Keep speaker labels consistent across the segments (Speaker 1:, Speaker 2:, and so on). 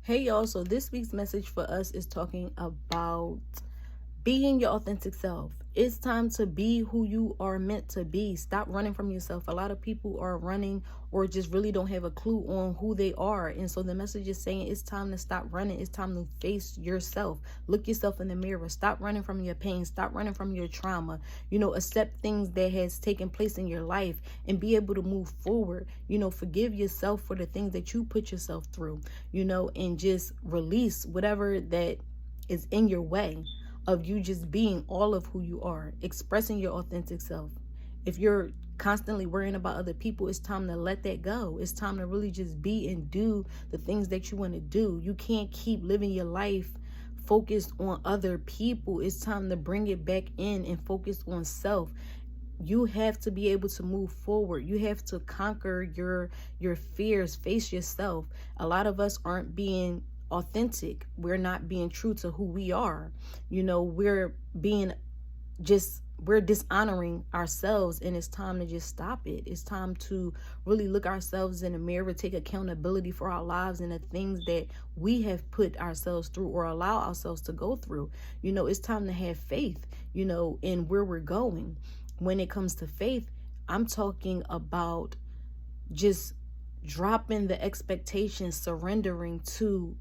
Speaker 1: Hey y'all, so this week's message for us is talking about being your authentic self. It's time to be who you are meant to be. Stop running from yourself. A lot of people are running or just really don't have a clue on who they are. And so the message is saying it's time to stop running. It's time to face yourself. Look yourself in the mirror. Stop running from your pain. Stop running from your trauma. Accept things that has taken place in your life and be able to move forward. Forgive yourself for the things that you put yourself through, and just release whatever that is in your way of you just being all of who you are, expressing your authentic self. If you're constantly worrying about other people, it's time to let that go. It's time to really just be and do the things that you want to do. You can't keep living your life focused on other people. It's time to bring it back in and focus on self. You have to be able to move forward. You have to conquer your fears, face yourself. A lot of us aren't being authentic. We're not being true to who we are. We're dishonoring ourselves, and it's time to just stop it. It's time to really look ourselves in the mirror, take accountability for our lives and the things that we have put ourselves through or allow ourselves to go through. It's time to have faith, in where we're going. When it comes to faith, I'm talking about just dropping the expectations, surrendering to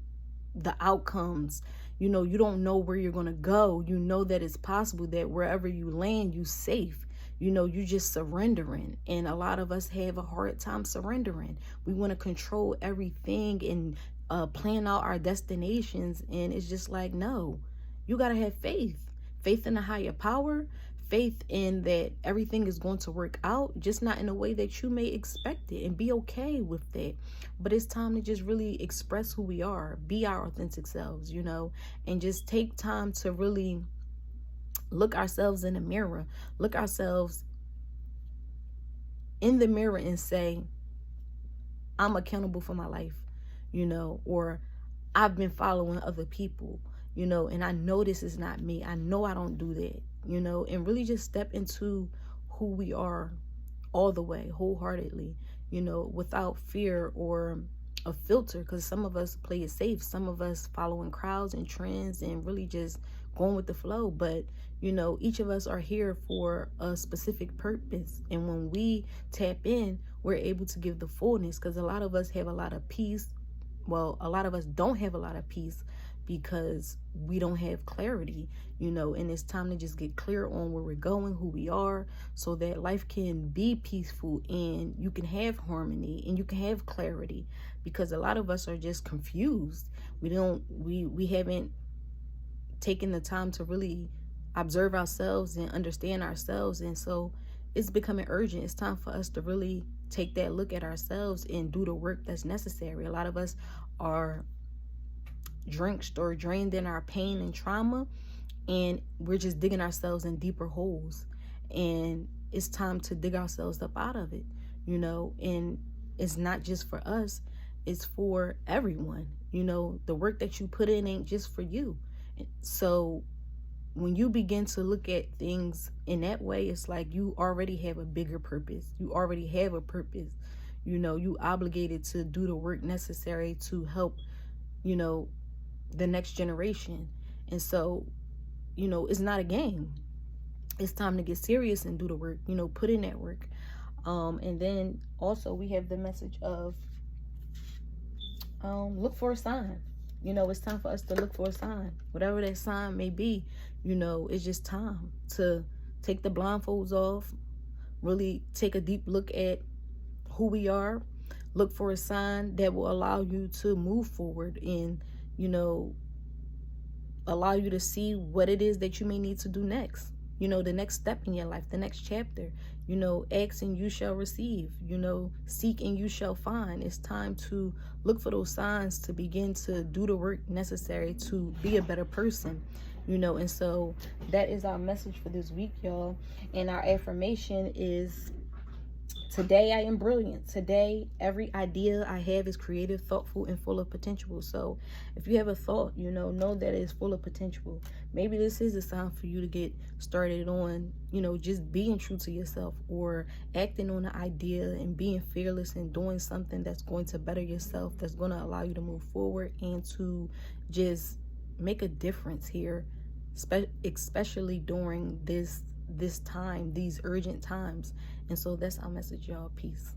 Speaker 1: the outcomes. You don't know where you're going to go. You know that it's possible that wherever you land, you safe. You just surrendering. And a lot of us have a hard time surrendering. We want to control everything and plan out our destinations. And it's just like, no, you got to have faith in a higher power, faith in that everything is going to work out, just not in a way that you may expect it, and be okay with that. But it's time to just really express who we are, be our authentic selves, and just take time to really look ourselves in the mirror, look ourselves in the mirror and say, I'm accountable for my life, or I've been following other people, and I know this is not me. I know I don't do that, and really just step into who we are all the way, wholeheartedly, without fear or a filter, because some of us play it safe. Some of us following crowds and trends and really just going with the flow. But, each of us are here for a specific purpose. And when we tap in, we're able to give the fullness, because a lot of us have a lot of peace. Well, a lot of us don't have a lot of peace because we don't have clarity, and it's time to just get clear on where we're going, who we are, so that life can be peaceful and you can have harmony and you can have clarity, because a lot of us are just confused. We haven't taken the time to really observe ourselves and understand ourselves. And so it's becoming urgent. It's time for us to really take that look at ourselves and do the work that's necessary. A lot of us are drenched or drained in our pain and trauma, and we're just digging ourselves in deeper holes, and it's time to dig ourselves up out of it, and it's not just for us, it's for everyone. The work that you put in ain't just for you. So when you begin to look at things in that way, it's like you already have a bigger purpose. You already have a purpose. You obligated to do the work necessary to help, the next generation. And so, it's not a game. It's time to get serious and do the work, put in that work. And then also we have the message of look for a sign. It's time for us to look for a sign, whatever that sign may be. It's just time to take the blindfolds off, really take a deep look at who we are, look for a sign that will allow you to move forward and, allow you to see what it is that you may need to do next, the next step in your life, the next chapter. Ask and you shall receive, seek and you shall find. It's time to look for those signs to begin to do the work necessary to be a better person, and so that is our message for this week, y'all. And our affirmation is, Today I am brilliant. Today every idea I have is creative, thoughtful, and full of potential. So if you have a thought, know that it's full of potential. Maybe this is a sign for you to get started on, just being true to yourself, or acting on an idea and being fearless and doing something that's going to better yourself, that's going to allow you to move forward and to just make a difference here, especially during this time, these urgent times. And so that's our message, y'all. Peace.